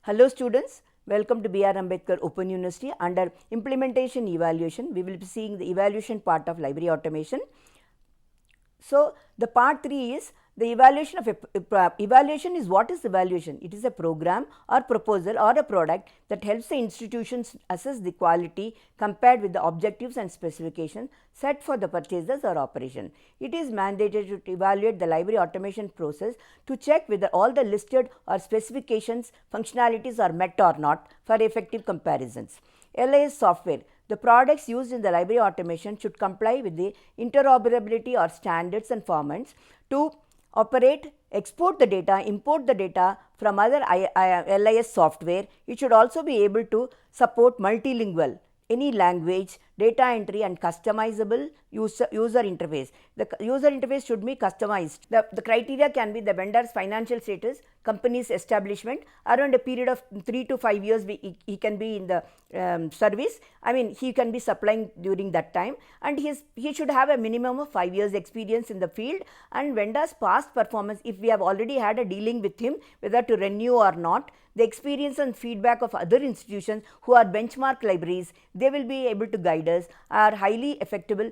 Hello students, welcome to B.R. Ambedkar Open University. Under implementation evaluation, we will be seeing the evaluation part of library automation. So, the part 3 is the evaluation of evaluation is what is evaluation? It is a program or proposal or a product that helps the institutions assess the quality compared with the objectives and specifications set for the purchasers or operation. It is mandated to evaluate the library automation process to check whether all the listed or specifications functionalities are met or not for effective comparisons. LIS software. The products used in the library automation should comply with the interoperability or standards and formats to operate, export the data, import the data from other LIS software. It should also be able to support multilingual, any language, data entry and customizable user interface. The user interface should be customized. The criteria can be the vendor's financial status, company's establishment. Around a period of 3 to 5 years he can be in the service. I mean, he can be supplying during that time, and he should have a minimum of 5 years experience in the field, and vendor's past performance, if we have already had a dealing with him whether to renew or not, the experience and feedback of other institutions who are benchmark libraries, they will be able to guide us, are highly effective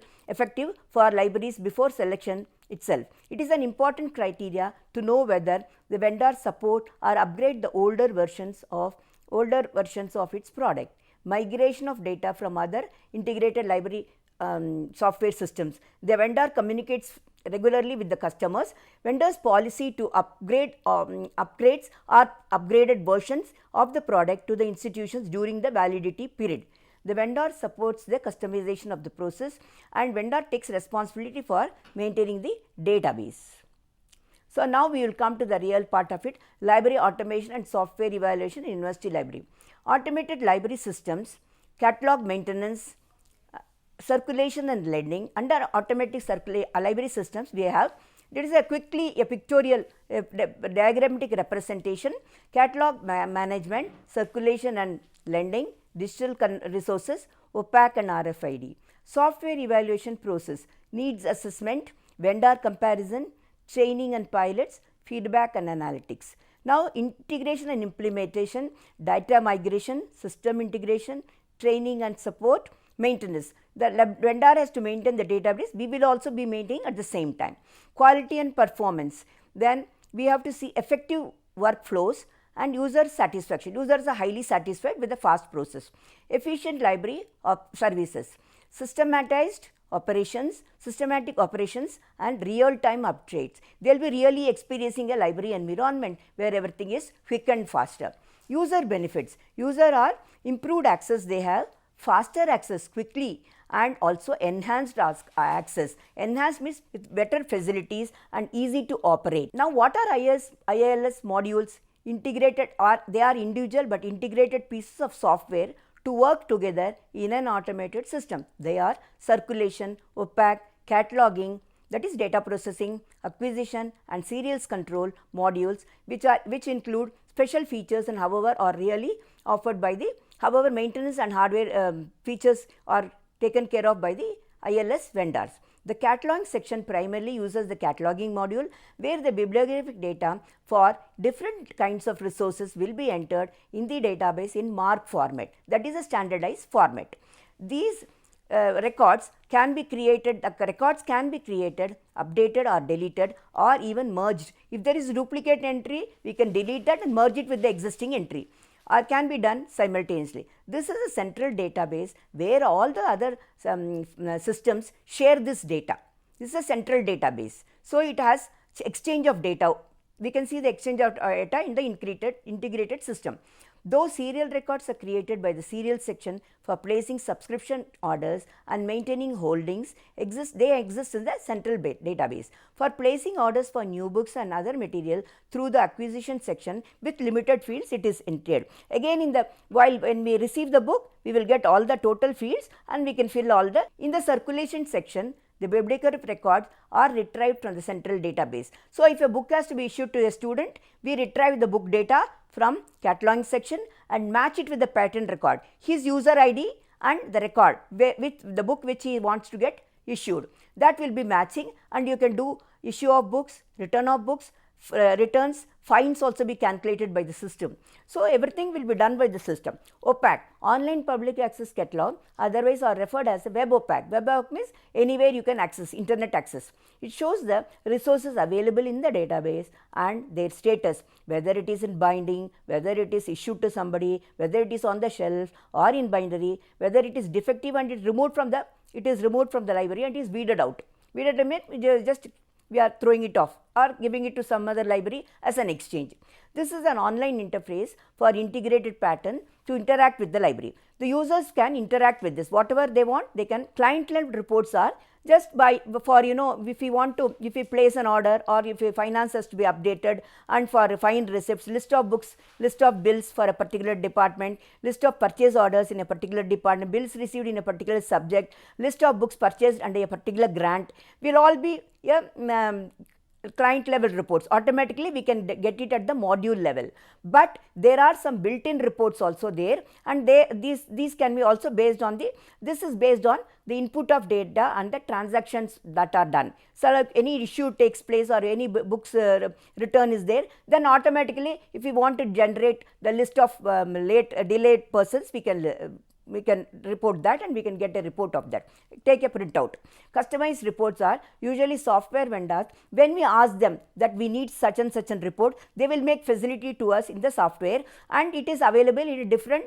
for libraries before selection itself. It is an important criteria to know whether the vendor support or upgrade the older versions of its product. Migration of data from other integrated library software systems. The vendor communicates regularly with the customers. Vendor's policy to upgrade upgrades or upgraded versions of the product to the institutions during the validity period. The vendor supports the customization of the process, and vendor takes responsibility for maintaining the database. So, now we will come to the real part of it, library automation and software evaluation in university library. Automated library systems, catalog maintenance, circulation and lending. Under automatic library systems, we have, there is a pictorial diagrammatic representation, catalog management, circulation and lending, digital resources, OPAC and RFID. Software evaluation process, needs assessment, vendor comparison, training and pilots, feedback and analytics. Now, integration and implementation, data migration, system integration, training and support, maintenance. The vendor has to maintain the database, we will also be maintaining at the same time. Quality and performance, then we have to see effective workflows and user satisfaction. Users are highly satisfied with the fast process. Efficient library of services, systematic operations and real time updates. They will be really experiencing a library environment where everything is quick and faster. User benefits, user are improved access, they have faster access quickly and also enhanced access. Enhanced means with better facilities and easy to operate. Now, what are ILS modules? Integrated, or they are individual but integrated pieces of software to work together in an automated system. They are circulation, OPAC, cataloging, that is data processing, acquisition and serials control modules, which include special features and however are really offered by the, however maintenance and hardware features are taken care of by the ILS vendors. The cataloging section primarily uses the cataloging module, where the bibliographic data for different kinds of resources will be entered in the database in MARC format, that is a standardized format. These records can be created, updated or deleted or even merged. If there is duplicate entry, we can delete that and merge it with the existing entry, or can be done simultaneously. This is a central database where all the other systems share this data. This is a central database. So, it has exchange of data. We can see the exchange of data in the integrated system. Those serial records are created by the serial section for placing subscription orders and maintaining holdings, they exist in the central database. For placing orders for new books and other material through the acquisition section with limited fields, it is entered. Again, when we receive the book, we will get all the total fields and we can fill all the, in the circulation section, the bibliographic records are retrieved from the central database. So, if a book has to be issued to a student, we retrieve the book data from cataloging section and match it with the patent record, his user ID and the record with the book which he wants to get issued. That will be matching, and you can do issue of books, return of books, returns, fines also be calculated by the system. So, everything will be done by the system. OPAC, online public access catalog, otherwise are referred as a web OPAC. Web OPAC means anywhere you can access, internet access. It shows the resources available in the database and their status, whether it is in binding, whether it is issued to somebody, whether it is on the shelf or in binary, whether it is defective and it is removed from the library and is weeded out. Weeded means just we are throwing it off or giving it to some other library as an exchange. This is an online interface for integrated pattern to interact with the library. The users can interact with this, whatever they want, they can. Client level reports are just by for if we place an order or if a finance has to be updated, and for fine receipts, list of books, list of bills for a particular department, list of purchase orders in a particular department, bills received in a particular subject, list of books purchased under a particular grant will all be client level reports. Automatically we can get it at the module level, but there are some built in reports also there, and these can be also based on this is based on the input of data and the transactions that are done. So, if any issue takes place or any books return is there, then automatically if we want to generate the list of delayed persons, we can report that and we can get a report of that. Take a printout. Customized reports are usually software vendors. When we ask them that we need such and such a report, they will make facility to us in the software, and it is available in a different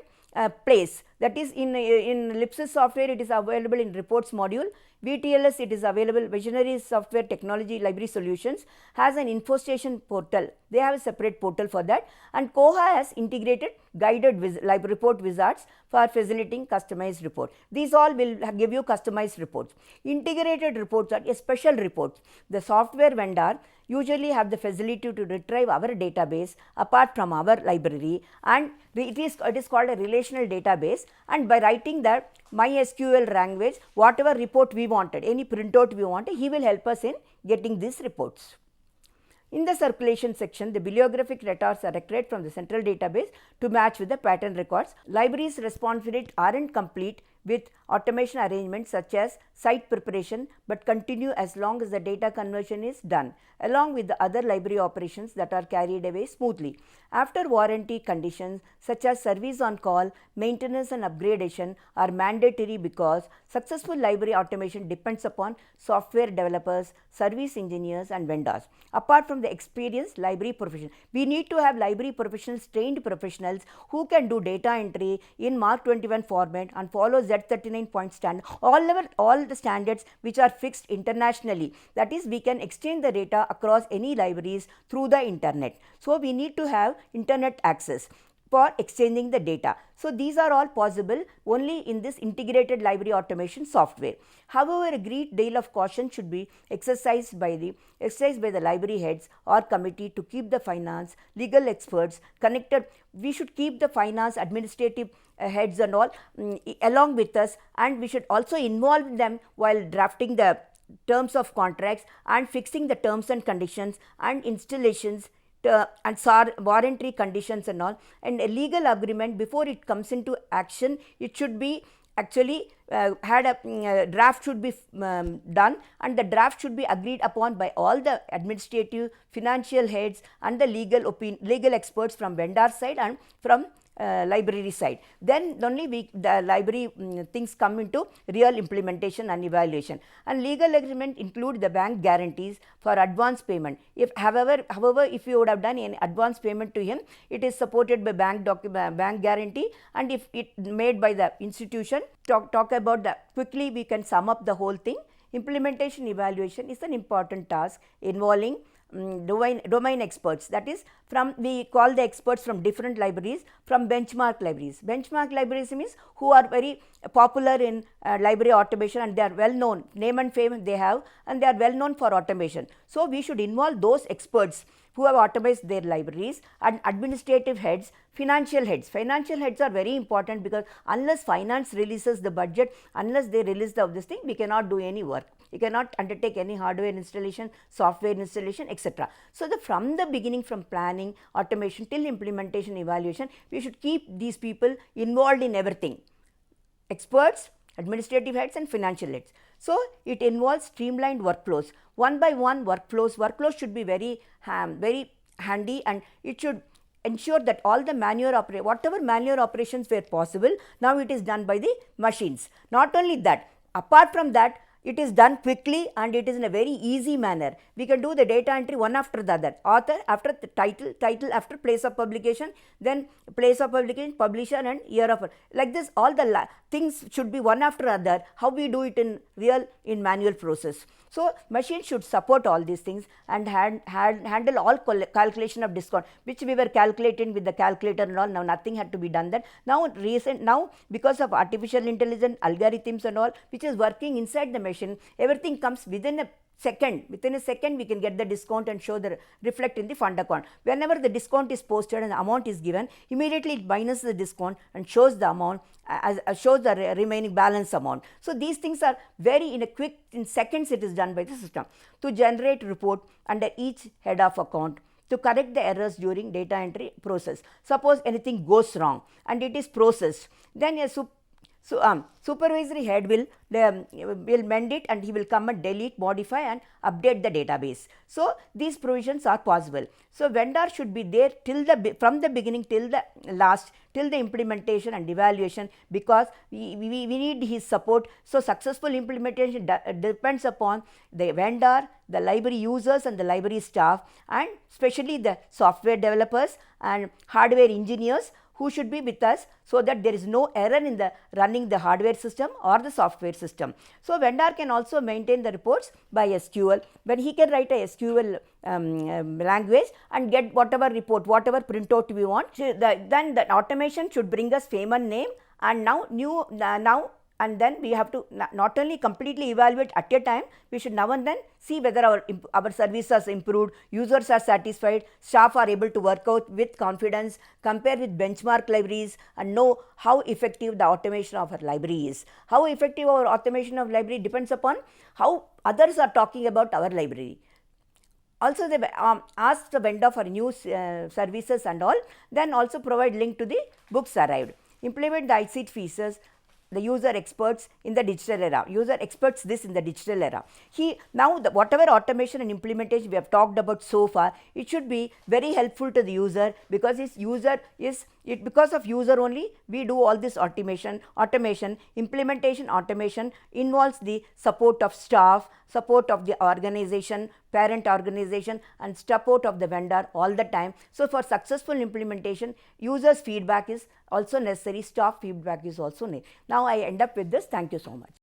place. That is in MLISC software it is available in reports module. VTLS it is available, Visionary Software Technology Library Solutions has an InfoStation portal. They have a separate portal for that, and Koha has integrated guided report wizards for facilitating customized report. These all will give you customized reports. Integrated reports are a special reports. The software vendor usually have the facility to retrieve our database apart from our library, and it is called a relational database, and by writing that MySQL language, whatever report we wanted, any printout we wanted, he will help us in getting these reports. In the circulation section, the bibliographic records are required from the central database to match with the pattern records. Libraries' responsibilities aren't complete with automation arrangements such as site preparation, but continue as long as the data conversion is done, along with the other library operations that are carried away smoothly. After warranty conditions such as service on call, maintenance and upgradation are mandatory because successful library automation depends upon software developers, service engineers and vendors. Apart from the experienced library professionals, we need to have library professionals, trained professionals who can do data entry in Mark 21 format and follow Z39 point standard, all the standards which are fixed internationally. That is, we can exchange the data across any libraries through the internet. So, we need to have internet access for exchanging the data. So, these are all possible only in this integrated library automation software. However, a great deal of caution should be exercised by the library heads or committee to keep the finance, legal experts connected. We should keep the finance, administrative heads and all along with us, and we should also involve them while drafting the terms of contracts and fixing the terms and conditions and installations and warranty conditions and all, and a legal agreement before it comes into action. It should be actually had a draft should be done, and the draft should be agreed upon by all the administrative, financial heads and the legal experts from vendor side and from library side. Then only the library things come into real implementation and evaluation. And legal agreement include the bank guarantees for advance payment. However, if you would have done any advance payment to him, it is supported by bank guarantee, and if it made by the institution. Talk about the quickly we can sum up the whole thing. Implementation evaluation is an important task involving domain experts. That is, we call the experts from different libraries, from benchmark libraries. Benchmark libraries means who are very popular in library automation, and they are well known, name and fame they have, and they are well known for automation. So, we should involve those experts who have automated their libraries, and administrative heads, financial heads. Financial heads are very important because unless finance releases the budget, unless they release this thing, we cannot do any work. You cannot undertake any hardware installation, software installation, etc. So, from the beginning, from planning, automation till implementation, evaluation, we should keep these people involved in everything. Experts, administrative heads and financial heads. So, it involves streamlined workflows, one by one workflows should be very handy, and it should ensure that all the whatever manual operations were possible, now it is done by the machines. Not only that, apart from that, it is done quickly and it is in a very easy manner. We can do the data entry one after the other, author after the title after place of publication, then place of publication, publisher and year of, like this all the things should be one after other, how we do it in manual process. So, machine should support all these things and handle all calculation of discount, which we were calculating with the calculator and all. Now, nothing had to be done that. Now because of artificial intelligence, algorithms and all, which is working inside the machine, everything comes within a second. Within a second, we can get the discount and show the reflect in the fund account. Whenever the discount is posted and the amount is given, immediately it minuses the discount and shows the amount, shows the remaining balance amount. So, these things are very in seconds it is done by the system. To generate report under each head of account, to correct the errors during data entry process. Suppose anything goes wrong and it is processed, then a supervisory head will mend it and he will come and delete, modify and update the database. So, these provisions are possible. So, vendor should be there from the beginning till the last, till the implementation and evaluation, because we need his support. So, successful implementation depends upon the vendor, the library users and the library staff, and especially the software developers and hardware engineers who should be with us, so that there is no error in the running the hardware system or the software system. So, vendor can also maintain the reports by SQL, when he can write a SQL language and get whatever report, whatever printout we want. Then the automation should bring us fame and name, and and then we have to not only completely evaluate at a time, we should now and then see whether our service has improved, users are satisfied, staff are able to work out with confidence, compare with benchmark libraries and know how effective the automation of our library is. How effective our automation of library depends upon how others are talking about our library. Also, they ask the vendor for new services and all, then also provide link to the books arrived. Implement the ICT features, the user experts in the digital era. User experts this in the digital era. Whatever automation and implementation we have talked about so far, it should be very helpful to the user, because because of user only we do all this automation. Implementation automation involves the support of staff, support of the organization, parent organization and support of the vendor all the time. So, for successful implementation, users feedback is also necessary, staff feedback is also necessary. Now, I end up with this. Thank you so much.